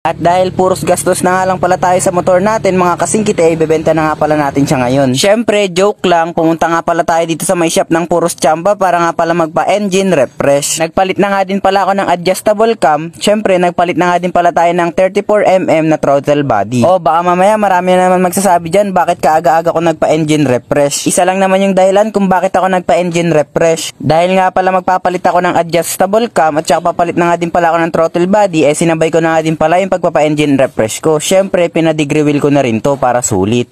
At dahil puros gastos na nga lang pala tayo sa motor natin mga kasingkit, ibebenta na nga pala natin siya ngayon. Syempre, joke lang, pumunta nga pala tayo dito sa may shop ng puros tsamba para nga pala magpa-engine refresh. Nagpalit na nga din pala ako ng adjustable cam. Syempre, nagpalit na nga din pala tayo ng 34mm na throttle body. O baka mamaya marami na naman magsasabi dyan, bakit kaaga-aga ko nagpa-engine refresh? Isa lang naman yung dahilan kung bakit ako nagpa-engine refresh. Dahil nga pala magpapalit ako ng adjustable cam at saka papalit na nga din pala ako ng throttle body, sinabay ko na nga din pala yung pagpapa-engine refresh ko. Syempre, pinadegree wheel ko na rin to para sulit.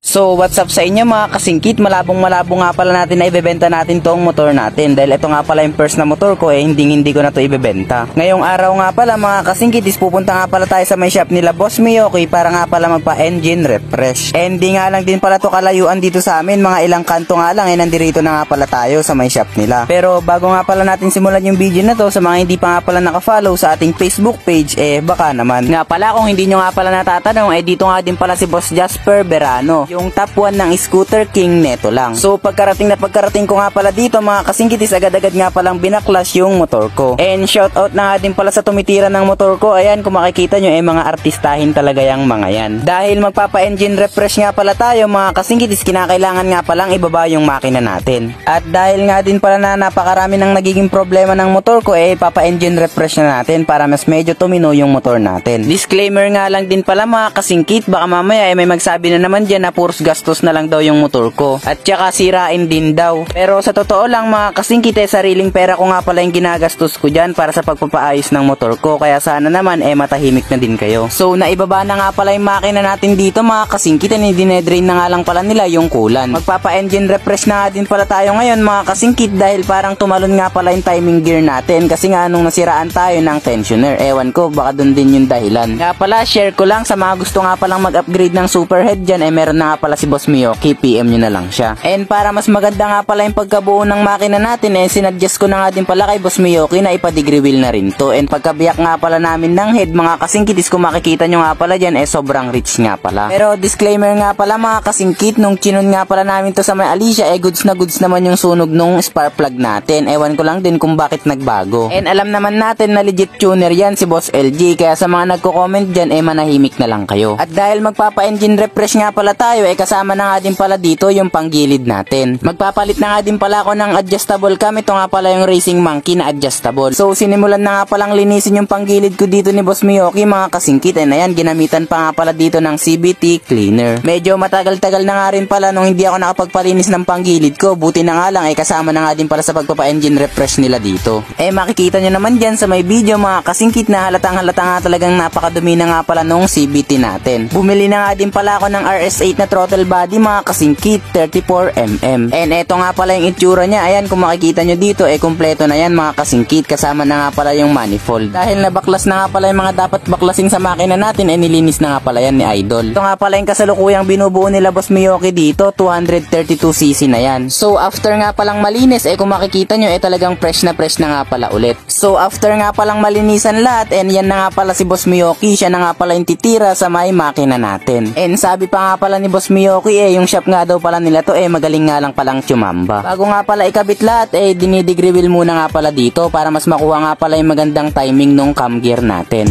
So, what's up sa inyo mga kasingkit? Malabong nga pala natin na ibebenta natin tong motor natin. Dahil ito nga pala yung first na motor ko, hindi ko na to ibebenta. Ngayong araw nga pala mga kasingkit, pupunta nga pala tayo sa may shop nila Boss Miyoki para nga pala magpa-engine refresh. Hindi nga lang din pala to kalayuan dito sa amin, mga ilang kanto nga lang, nandirito na nga pala tayo sa may shop nila. Pero bago nga pala natin simulan yung video na to, sa mga hindi pa nga pala nakafollow sa ating Facebook page, baka naman. Nga pala kung hindi nyo nga pala natatanong, dito nga din pala si Boss Jasper Verano, yung top 1 ng Scooter King neto lang. So pagkarating ko nga pala dito mga kasingkitis, agad-agad nga palang binaklas yung motor ko. And shoutout na nga din pala sa tumitira ng motor ko. Ayan, kung makikita nyo, mga artistahin talaga yung mga yan. Dahil magpapa-engine refresh nga pala tayo mga kasingkitis, kinakailangan nga palang ibaba yung makina natin. At dahil nga din pala na napakarami ng nagiging problema ng motor ko, papa-engine refresh na natin para mas medyo tumino yung motor natin. Disclaimer nga lang din pala mga kasingkit, baka mamaya may magsabi na naman dyan na puros gastos na lang daw yung motor ko at saka sirain din daw. Pero sa totoo lang mga kasingkit, sariling pera ko nga pala yung ginagastos ko dyan para sa pagpapaayos ng motor ko, kaya sana naman matahimik na din kayo. So naibaba na nga pala yung makina natin dito mga kasingkit, dinedrain na nga lang pala nila yung coolant. Magpapa-engine refresh na nga din pala tayo ngayon mga kasingkit dahil parang tumalon nga pala yung timing gear natin kasi nga nung nasiraan tayo ng tensioner. Ewan ko, baka dun din yung dahilan. Nga pala, share ko lang sa mga gusto nga palang mag-upgrade ng superhead dyan, meron na nga pala si Boss Miyoki, PM nyo na lang siya. And para mas maganda nga pala yung pagkabuo ng makina natin, sinadjust ko na nga din pala kay Boss Miyoki na ipa-degree wheel na rin to. And pagkabiyak nga pala namin ng head mga kasingkit, kung makikita nyo nga pala dyan, sobrang rich nga pala. Pero disclaimer nga pala mga kasingkit, nung chinon nga pala namin to sa may Alicia, goods na goods naman yung sunog nung spark plug natin. Ewan ko lang din kung bakit nagbago. And alam naman natin na legit tuner yan si Boss LG, kaya sa mga nagko-comment dyan, manahimik na lang kayo. At dahil magpapa-engine refresh nga pala tayo, kasama na nga din pala dito yung panggilid natin. Magpapalit na nga din pala ako ng adjustable cam. Ito nga pala yung Racing Monkey na adjustable. So sinimulan na nga palang linisin yung panggilid ko dito ni Boss Miyoki mga kasingkit. Ayan, ginamitan pa nga pala dito ng CVT cleaner. Medyo matagal-tagal na nga rin pala nung hindi ako nakapagpalinis ng panggilid ko. Buti na nga lang kasama na nga din pala sa pagpapa-engine refresh nila dito. Makikita nyo naman dyan sa may video mga kasingkit na halatang-halata nga talagang napakadumi na nga pala nung CVT natin. Bumili na nga din pala ako ng RS8 na throttle body mga kasingkit, 34mm. And eto nga pala yung itsura niya. Ayan, kung makikita nyo dito, kumpleto na yan mga kasingkit, kasama na nga pala yung manifold. Dahil nabaklas na nga pala yung mga dapat baklasin sa makina natin, nilinis na nga pala yan ni Idol. Ito nga pala yung kasalukuyang binubuo nila Boss Miyoki dito, 232cc na yan. So after nga palang malinis, kung makikita nyo, talagang fresh na nga pala ulit. So after nga palang malinisan lahat, yan na nga pala si Boss Miyoki, siya na nga pala yung titira sa may makina natin. And sabi pa nga pala ni Boss Miyoki, yung shop nga daw pala nila to, magaling nga lang palang tsumamba. Bago nga pala ikabit lahat, dinidegree wheel muna nga pala dito para mas makuha nga pala yung magandang timing nung cam gear natin.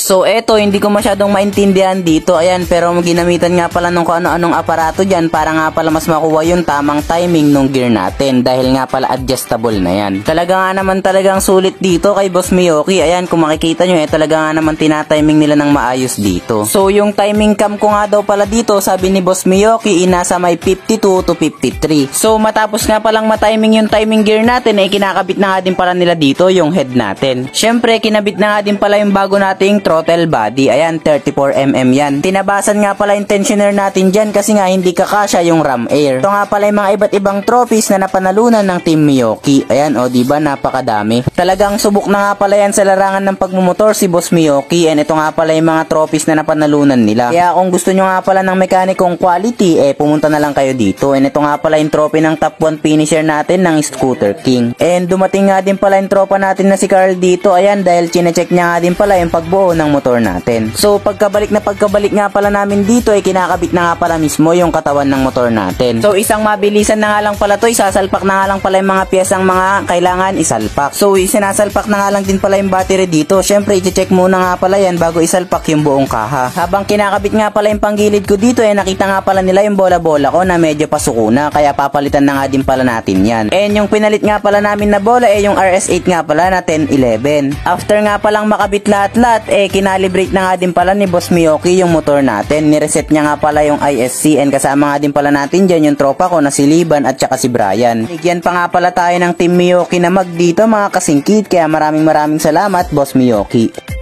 So eto, hindi ko masyadong maintindihan dito. Ayan, pero ginamitan nga pala nung kung ano-anong aparato dyan para nga pala mas makuha yung tamang timing nung gear natin. Dahil nga pala adjustable na yan. Talaga nga naman talagang sulit dito kay Boss Miyoki. Ayan, kung makikita nyo, talaga nga naman tinatiming nila ng maayos dito. So yung timing cam ko nga daw pala dito, sabi ni Boss Miyoki, nasa may 52 to 53. So matapos nga palang matiming yung timing gear natin, kinakabit na nga din pala nila dito yung head natin. Syempre, kinabit na nga din pala yung bago nating throttle body. Ayan, 34mm yan. Tinabasan nga pala yung tensioner natin dyan kasi nga hindi kakasya yung ram air. Ito nga pala yung mga iba't ibang trophies na napanalunan ng Team Miyoki. Ayan, diba, napakadami. Talagang subok na nga pala yan sa larangan ng pagmumotor si Boss Miyoki. And ito nga pala yung mga trophies na napanalunan nila. Kaya kung gusto nyo nga pala ng mekanikong quality, pumunta na lang kayo dito. And ito nga pala yung trophy ng top 1 finisher natin ng Scooter King. And dumating nga din pala yung tropa natin na si Carl dito. Ayan, dahil chinecheck niya nga din pala yung pagbuo ng ng motor natin. So pagkabalik nga pala namin dito ay kinakabit na nga pala mismo yung katawan ng motor natin. So isang mabilisan na nga lang pala to, isasalpak na nga lang pala yung mga piyesang mga kailangan isalpak. So sinasalpak na nga lang din pala yung battery dito. Syempre i-check muna nga pala yan bago isalpak yung buong kaha. Habang kinakabit nga pala yung panggilid ko dito nakita nga pala nila yung bola-bola ko na medyo pasuko na, kaya papalitan na nga din pala natin yan. And yung pinalit nga pala namin na bola yung RS8 nga pala na 1011. After nga palang makabit lahat-lahat kinalibrate na nga din pala ni Boss Miyoki yung motor natin. Nireset niya nga pala yung ISC and kasama nga din pala natin dyan yung tropa ko na si Liban at saka si Brian. Bigyan pa nga pala tayo ng Team Miyoki na mag dito mga kasingkit, kaya maraming salamat Boss Miyoki.